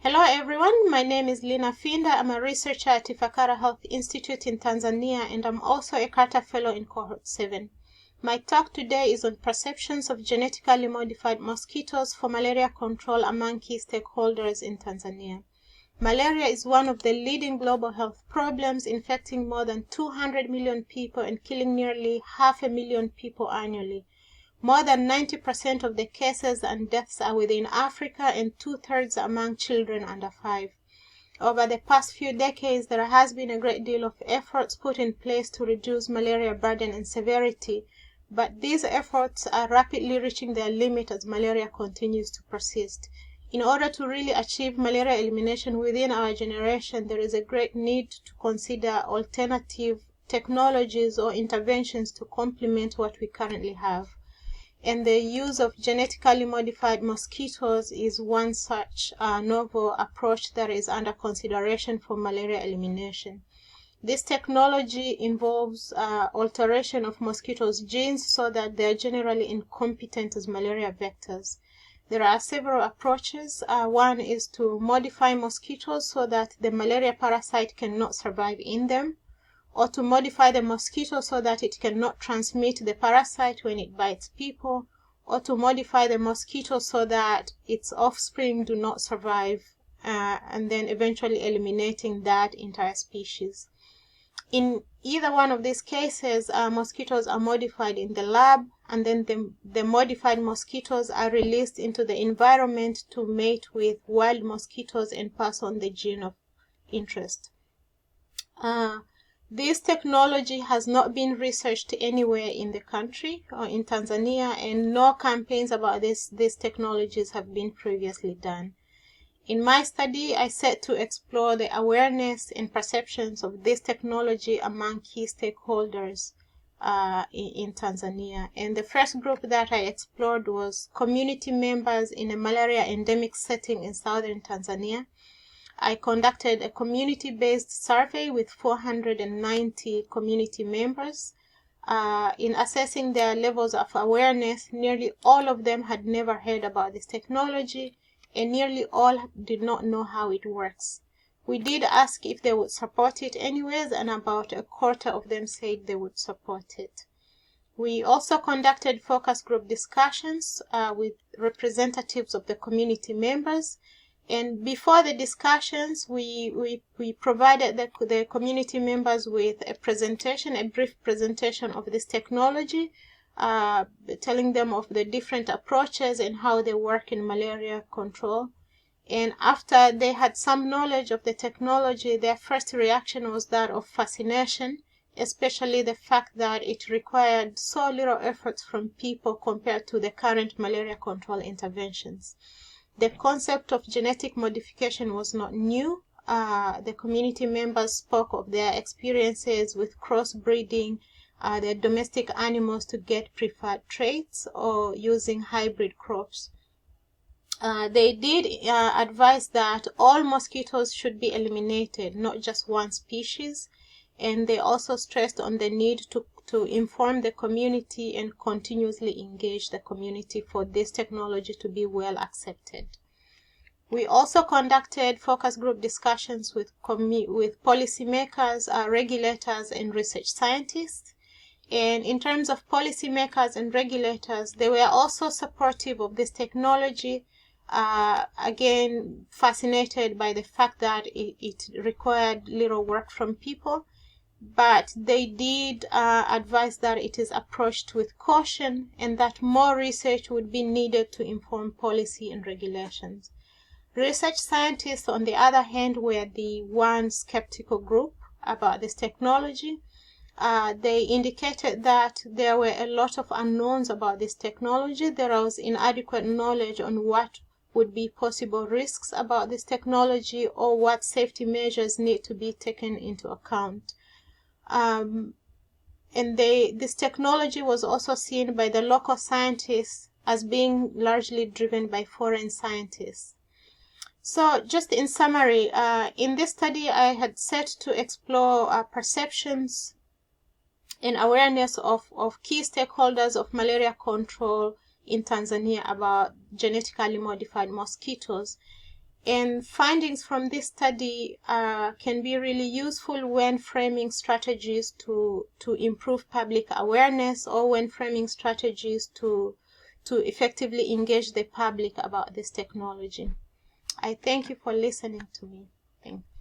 Hello everyone, my name is Lina Finda. I'm a researcher at Ifakara Health Institute in Tanzania, and I'm also a CARTA fellow in Cohort 7. My talk today is on perceptions of genetically modified mosquitoes for malaria control among key stakeholders in Tanzania. Malaria is one of the leading global health problems, infecting more than 200 million people and killing nearly 500,000 people annually. More than 90% of the cases and deaths are within Africa, and 2/3 among children under 5. Over the past few decades, there has been a great deal of efforts put in place to reduce malaria burden and severity, but these efforts are rapidly reaching their limit as malaria continues to persist. In order to really achieve malaria elimination within our generation, there is a great need to consider alternative technologies or interventions to complement what we currently have. And the use of genetically modified mosquitoes is one such novel approach that is under consideration for malaria elimination. This technology involves alteration of mosquitoes' genes so that they are generally incompetent as malaria vectors. There are several approaches. One is to modify mosquitoes so that the malaria parasite cannot survive in them, or to modify the mosquito so that it cannot transmit the parasite when it bites people, or to modify the mosquito so that its offspring do not survive, and then eventually eliminating that entire species. In either one of these cases, mosquitoes are modified in the lab, and then the modified mosquitoes are released into the environment to mate with wild mosquitoes and pass on the gene of interest. This technology has not been researched anywhere in the country or in Tanzania, and no campaigns about these technologies have been previously done. In my study, I set to explore the awareness and perceptions of this technology among key stakeholders in Tanzania. And the first group that I explored was community members in a malaria endemic setting in southern Tanzania. I conducted a community-based survey with 490 community members. In assessing their levels of awareness, nearly all of them had never heard about this technology, and nearly all did not know how it works. We did ask if they would support it anyways, and about a quarter of them said they would support it. We also conducted focus group discussions with representatives of the community members. And before the discussions, we provided the community members with a brief presentation of this technology, telling them of the different approaches and how they work in malaria control. And after they had some knowledge of the technology, their first reaction was that of fascination, especially the fact that it required so little effort from people compared to the current malaria control interventions. The concept of genetic modification was not new. The community members spoke of their experiences with crossbreeding their domestic animals to get preferred traits, or using hybrid crops. They did advise that all mosquitoes should be eliminated, not just one species, and they also stressed on the need to inform the community and continuously engage the community for this technology to be well accepted. We also conducted focus group discussions with policymakers, regulators, and research scientists. And in terms of policymakers and regulators, they were also supportive of this technology, again fascinated by the fact that it required little work from people. But they did advise that it is approached with caution and that more research would be needed to inform policy and regulations. Research scientists, on the other hand, were the one skeptical group about this technology. They indicated that there were a lot of unknowns about this technology. There was inadequate knowledge on what would be possible risks about this technology, or what safety measures need to be taken into account. And this technology was also seen by the local scientists as being largely driven by foreign scientists. So just in summary, in this study I had set to explore perceptions and awareness of key stakeholders of malaria control in Tanzania about genetically modified mosquitoes. And findings from this study can be really useful when framing strategies to improve public awareness, or when framing strategies to effectively engage the public about this technology. I thank you for listening to me. Thank you.